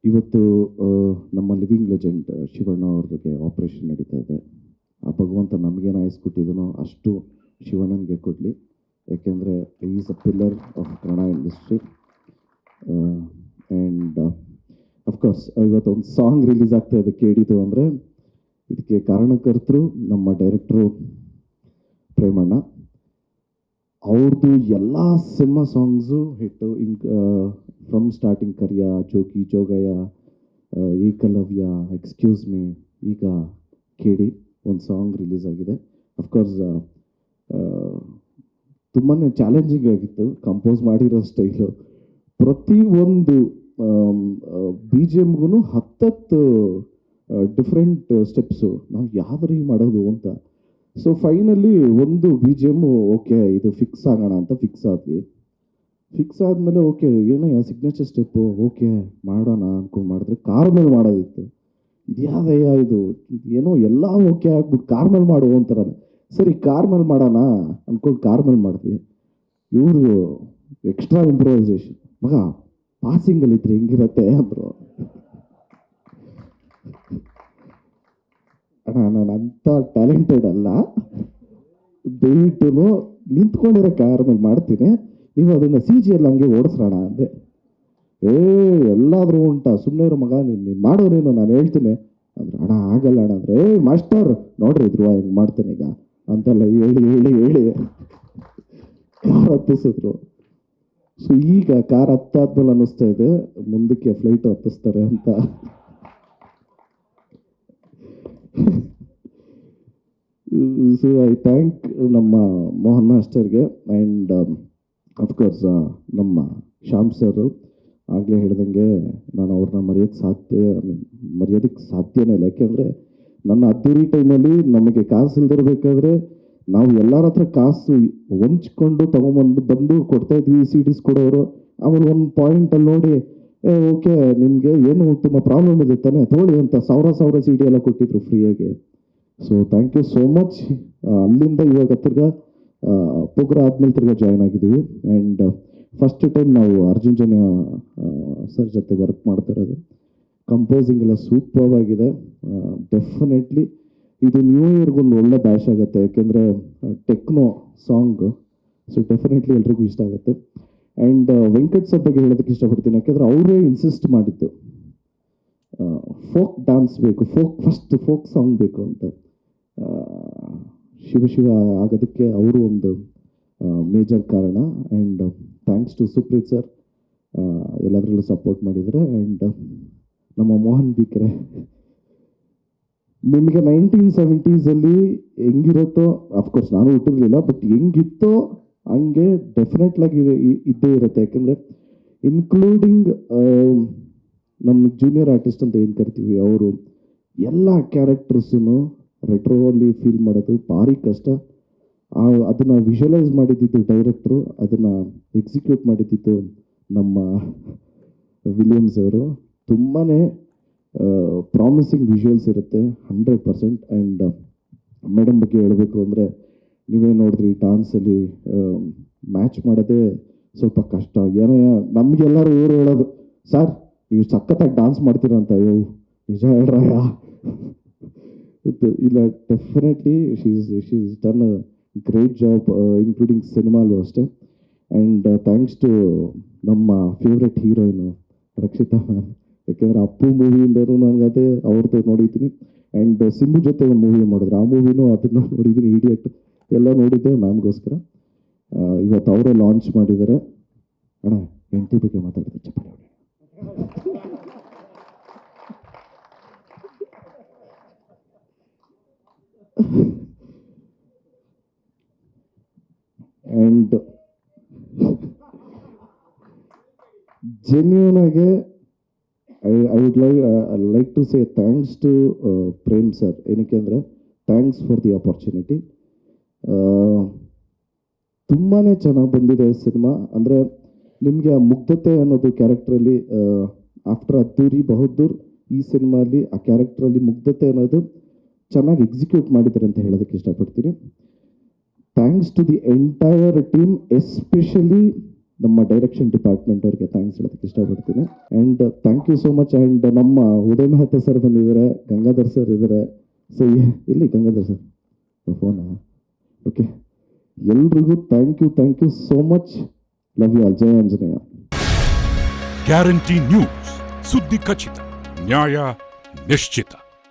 ಇವತ್ತು ನಮ್ಮ living legend Shivanna ಅವ್ರಿಗೆ ಆಪರೇಷನ್ ನಡೀತಾ ಇದೆ. ಆ ಭಗವಂತ ನಮಗೇನು ಆಯಸ್ ಕೊಟ್ಟಿದ್ದನೋ ಅಷ್ಟು ಶಿವಣ್ಣನಿಗೆ ಕೊಡಲಿ. ಯಾಕೆಂದರೆ is a pillar of Kannada industry. And of course ಇವತ್ತೊಂದು ಸಾಂಗ್ ರಿಲೀಸ್ ಆಗ್ತಾ ಇದೆ ಕೇಳಿದ್ದು ಅಂದರೆ ಇದಕ್ಕೆ ಕಾರಣಕರ್ತರು ನಮ್ಮ ಡೈರೆಕ್ಟ್ರು ಪ್ರೇಮಣ್ಣ. ಅವ್ರದ್ದು ಎಲ್ಲ cinema songs hit. From starting Kariya, Jogi, Jogayya, Ekalavya, excuse me, ಈಗ ಕೇಳಿ ಒಂದು ಸಾಂಗ್ ರಿಲೀಸ್ ಆಗಿದೆ. ಅಫ್ಕೋರ್ಸ್ ತುಂಬಾ ಚಾಲೆಂಜಿಂಗ್ ಆಗಿತ್ತು ಕಂಪೋಸ್ ಮಾಡಿರೋ ಸ್ಟೈಲು. ಪ್ರತಿಯೊಂದು ಬಿ ಜಿ ಎಮ್ಗೂ ಹತ್ತತ್ತು ಡಿಫ್ರೆಂಟ್ ಸ್ಟೆಪ್ಸು. ನಾವು ಯಾವ್ದು ಮಾಡೋದು ಅಂತ. ಸೊ ಫೈನಲಿ ಒಂದು ಬಿ ಜಿ ಎಮ್ಮು ಓಕೆ ಇದು ಫಿಕ್ಸ್ ಆಗೋಣ ಅಂತ ಫಿಕ್ಸ್ ಆದ್ವಿ. ಫಿಕ್ಸ್ ಆದಮೇಲೆ ಓಕೆ ಏನೋ ಸಿಗ್ನೇಚರ್ ಸ್ಟೆಪ್ಪು ಓಕೆ ಮಾಡೋಣ ಅಂದ್ಕೊಂಡು ಮಾಡಿದ್ರೆ ಕಾರ್ ಮೇಲೆ ಮಾಡೋದಿತ್ತು. ಇದು ಯಾವ್ದಯ್ಯ ಇದು ಏನೋ ಎಲ್ಲ ಓಕೆ ಆಗ್ಬಿಟ್ಟು ಕಾರ್ ಮೇಲೆ ಮಾಡುವ ಅಂತಾರಲ್ಲ. ಸರಿ ಕಾರ್ ಮೇಲೆ ಮಾಡೋಣ ಅಂದ್ಕೊಂಡು ಕಾರ್ ಮೇಲೆ ಮಾಡಿದ್ವಿ. ಇವರು ಎಕ್ಸ್ಟ್ರಾ ಇಂಪ್ರೂವೈಸೇಷನ್, ಮಗ ಪಾಸಿಂಗಲ್ಲಿದ್ರೆ ಹೆಂಗಿರತ್ತೆ ಅಂದರು. ಅಣ್ಣ ನಾನು ಅಂಥ ಟ್ಯಾಲೆಂಟೆಡ್ ಅಲ್ಲ, ದಯವಿಟ್ಟು ನಿಂತ್ಕೊಂಡಿರೋ ಕಾರ್ ಮೇಲೆ ಮಾಡ್ತೀನಿ, ನೀವು ಅದನ್ನು ಸಿ ಜಿ ಎಲ್ಲ ಹಂಗೆ ಓಡಿಸ್ರೋಣ ಅಂದೆ. ಎಲ್ಲಾದರೂ ಉಂಟಾ ಸುಮ್ಮನೆ ಇರೋ ಮಗ, ನೀನು ಮಾಡೋ ನೀನು, ನಾನು ಹೇಳ್ತೀನಿ ಅಂದ್ರೆ ಅಣ್ಣ ಆಗಲ್ಲ ಅಣ್ಣ ಅಂದರೆ ಮಾಸ್ಟರ್ ನೋಡ್ರಿ ಧ್ರುವ ಹಿಂಗೆ ಮಾಡ್ತೇನೆ ಈಗ ಅಂತೆಲ್ಲ ಹೇಳಿ ಹೇಳಿ ಹೇಳಿ ಕಾರ್ ಹತ್ತಿಸಿದ್ರು. ಸೊ ಈಗ ಕಾರ್ ಹತ್ತಾದ್ಮೇಲೆ ಅನ್ನಿಸ್ತಾ ಇದೆ ಮುಂದಕ್ಕೆ ಫ್ಲೈಟ್ ಹತ್ತಿಸ್ತಾರೆ ಅಂತ. ಸೊ ಐ ಥ್ಯಾಂಕ್ ನಮ್ಮ ಮೋಹನ್ ಮಾಸ್ಟರ್ಗೆ ಆ್ಯಂಡ್ ಅಫ್ಕೋರ್ಸ್ ನಮ್ಮ ಶ್ಯಾಮ್ ಸರ್. ಆಗಲೇ ಹೇಳ್ದಂಗೆ ನಾನು ಅವ್ರನ್ನ ಮರೆಯೋದಕ್ಕೆ ಸಾಧ್ಯನೇ ಇಲ್ಲ. ಯಾಕೆಂದರೆ ನನ್ನ ಅದ್ದೂರಿ ಟೈಮಲ್ಲಿ ನಮಗೆ ಕಾಸು ಇಲ್ದಿರಬೇಕಾದ್ರೆ ನಾವು ಎಲ್ಲರ ಹತ್ರ ಕಾಸು ಹೊಂಚ್ಕೊಂಡು ಬಂದು ಕೊಡ್ತಾಯಿದ್ವಿ. ಸಿ ಡಿಸ್ ಕೊಡೋರು. ಆಮೇಲೆ ಒಂದು ಪಾಯಿಂಟಲ್ಲಿ ನೋಡಿ ಓಕೆ ನಿಮಗೆ ಏನು ತುಂಬ ಪ್ರಾಬ್ಲಮ್ ಇದೆ ತಾನೆ ತಗೊಳ್ಳಿ ಅಂತ ಸಾವಿರ ಸಿ ಡಿ ಎಲ್ಲ ಕೊಟ್ಟಿದ್ರು ಫ್ರೀಯಾಗಿ. So thank you so much. ಅಲ್ಲಿಂದ ಇವಾಗ ತಿರ್ಗಾ ಪೋಗ್ರ ಆದಮೇಲೆ ತಿರ್ಗಾ ಜಾಯ್ನ್ ಆಗಿದ್ದೀವಿ. ಆ್ಯಂಡ್ ಫಸ್ಟ್ ಟೈಮ್ ನಾವು ಅರ್ಜುನ್ ಜನ ಸರ್ ಜೊತೆ ವರ್ಕ್ ಮಾಡ್ತಾ ಇರೋದು. ಕಂಪೋಸಿಂಗ್ ಎಲ್ಲ ಸೂಪರ್ ಆಗಿದೆ. ಡೆಫಿನೆಟ್ಲಿ ಇದು ನ್ಯೂ ಇಯರ್ಗೊಂದು ಒಳ್ಳೆ ಬ್ಯಾಶ್ ಆಗುತ್ತೆ. ಯಾಕೆಂದರೆ ಟೆಕ್ನೋ ಸಾಂಗ್. ಸೊ ಡೆಫಿನೆಟ್ಲಿ ಎಲ್ರಿಗೂ ಇಷ್ಟ ಆಗುತ್ತೆ. ಆ್ಯಂಡ್ ವೆಂಕಟ್ ಸರ್ ಬಗ್ಗೆ ಹೇಳೋದಕ್ಕೆ ಇಷ್ಟಪಡ್ತೀನಿ. ಯಾಕೆಂದರೆ ಅವರೇ ಇನ್ಸಿಸ್ಟ್ ಮಾಡಿದ್ದು ಫೋಕ್ ಡ್ಯಾನ್ಸ್ ಬೇಕು, ಫೋಕ್ ಸಾಂಗ್ ಬೇಕು ಅಂತ. ಶಿವ ಆಗೋದಕ್ಕೆ ಅವರು ಒಂದು ಮೇಜರ್ ಕಾರಣ. And thanks to Supreeth sir, ಎಲ್ಲದರಲ್ಲೂ ಸಪೋರ್ಟ್ ಮಾಡಿದರೆ. ಆ್ಯಂಡ್ ನಮ್ಮ ಮೋಹನ್ ಬಿಕ್ರೆ, ನಿಮಗೆ 1970s ಹೆಂಗಿರುತ್ತೋ, ಅಫ್ಕೋರ್ಸ್ ನಾನು ಹುಟ್ಟಿರಲಿಲ್ಲ, ಬಟ್ ಹೆಂಗಿತ್ತೋ ಹಂಗೆ ಡೆಫಿನೆಟ್ಲಾಗಿ ಇದ್ದೇ ಇರುತ್ತೆ. ಯಾಕೆಂದರೆ ಇನ್ಕ್ಲೂಡಿಂಗ್ ನಮ್ಮ ಜೂನಿಯರ್ ಆರ್ಟಿಸ್ಟ್ ಅಂತ ಏನು ಕರಿತೀವಿ, ಅವರು ಎಲ್ಲ ಕ್ಯಾರೆಕ್ಟರ್ಸೂ ರೆಟ್ರೋಲ್ಲಿ ಫೀಲ್ ಮಾಡೋದು ಭಾರಿ ಕಷ್ಟ. ಅದನ್ನು ವಿಜುವಲೈಸ್ ಮಾಡಿದ್ದಿದ್ದು ಡೈರೆಕ್ಟ್ರು, ಅದನ್ನು ಎಕ್ಸಿಕ್ಯೂಟ್ ಮಾಡಿದ್ದಿದ್ದು ನಮ್ಮ ವಿಲಿಯಮ್ಸ್ ಅವರು. ತುಂಬಾ ಪ್ರಾಮಿಸಿಂಗ್ ವಿಜುವಲ್ಸ್ ಇರುತ್ತೆ 100%. ಆ್ಯಂಡ್ ಮೇಡಮ್ ಬಗ್ಗೆ ಹೇಳಬೇಕು ಅಂದರೆ ನೀವೇ ನೋಡಿದ್ರಿ ಡಾನ್ಸಲ್ಲಿ ಮ್ಯಾಚ್ ಮಾಡೋದೇ ಸ್ವಲ್ಪ ಕಷ್ಟ. ಏನೋ ನಮಗೆಲ್ಲರೂ ಇವರು ಹೇಳೋದು, ಸರ್ ನೀವು ಸಖತ್ತಾಗಿ ಡಾನ್ಸ್ ಮಾಡ್ತೀರ ಅಂತ. ಅಯ್ಯೋ ನಿಜ ಹೇಳ್ರಯ್ಯ. ಇಲ್ಲ definitely she's done a great job including ಸಿನಿಮಾಲು ಅಷ್ಟೇ. ಆ್ಯಂಡ್ ಥ್ಯಾಂಕ್ಸ್ ಟು ನಮ್ಮ ಫೇವ್ರೆಟ್ ಹೀರೋಯಿನು ರಕ್ಷಿತಾ ಮ್ಯಾಮ್. ಯಾಕೆಂದರೆ ಅಪ್ಪು ಮೂವಿಯಿಂದನೂ ನನಗದೇ ಅವ್ರದ್ದು ನೋಡಿದ್ದೀನಿ. ಆ್ಯಂಡ್ ಸಿಂಬು ಜೊತೆ ಒಂದು ಮೂವಿ ಮಾಡಿದ್ರು, ಆ ಮೂವಿನೂ ಅದನ್ನು ನೋಡಿದ್ದೀನಿ. ಇಡಿಯಟ್ ಎಲ್ಲ ನೋಡಿದ್ದೆ ಮ್ಯಾಮ್ಗೋಸ್ಕರ. ಇವತ್ತು ಅವರೇ ಲಾಂಚ್ ಮಾಡಿದ್ದಾರೆ. ಅಣ್ಣ ಹೆಂಡತಿ ಬಗ್ಗೆ ಮಾತಾಡಿದೆ ಚಪ್ಪಡಿ ಹೊಡೆ. ಆ್ಯಂಡ್ ಜೆನ್ಯೂನ್ ಆಗಿ I would like to say thanks to Prem sir. ಏನಕ್ಕೆ ಅಂದರೆ ಥ್ಯಾಂಕ್ಸ್ ಫಾರ್ ದಿ ಆಪರ್ಚುನಿಟಿ. ತುಂಬಾ ಚೆನ್ನಾಗಿ ಬಂದಿದೆ ಸಿನಿಮಾ. ಅಂದರೆ ನಿಮಗೆ ಆ ಮುಗ್ಧತೆ ಅನ್ನೋದು ಕ್ಯಾರೆಕ್ಟ್ರಲ್ಲಿ ಆಫ್ಟರ್ ಅದ್ದೂರಿ ಬಹದ್ದೂರ್ ಈ ಸಿನಿಮಾಲಿ ಆ ಕ್ಯಾರೆಕ್ಟ್ರಲ್ಲಿ ಮುಗ್ಧತೆ ಅನ್ನೋದು ಚೆನ್ನಾಗಿ ಎಕ್ಸಿಕ್ಯೂಟ್ ಮಾಡಿದ್ದಾರೆ ಅಂತ ಹೇಳೋದಕ್ಕೆ ಇಷ್ಟಪಡ್ತೀನಿ. Thanks to the entire team, especially ನಮ್ಮ ಡೈರೆಕ್ಷನ್ ಡಿಪಾರ್ಟ್ಮೆಂಟ್ ಅವ್ರಿಗೆ ಥ್ಯಾಂಕ್ಸ್ ಹೇಳೋದಕ್ಕೆ ಇಷ್ಟಪಡ್ತೀನಿ. And thank you so much. And ನಮ್ಮ ಉದಯ್ ಮೆಹ್ತಾ ಸರ್ ಬಂದಿದ್ದಾರೆ, ಗಂಗಾಧರ್ ಸರ್ ಇದ್ದಾರೆ. ಸೊ ಎಲ್ಲಿ ಗಂಗಾಧರ್ ಸರ್ ಫೋನಾ? ಓಕೆ, ಎಲ್ರಿಗೂ thank you so much. Love you all. ಜಯ ಆಂಜನೇಯ. ಗ್ಯಾರಂಟಿ ನ್ಯೂಸ್, ಸುದ್ದಿ ಖಚಿತ, ನ್ಯಾಯ ನಿಶ್ಚಿತ.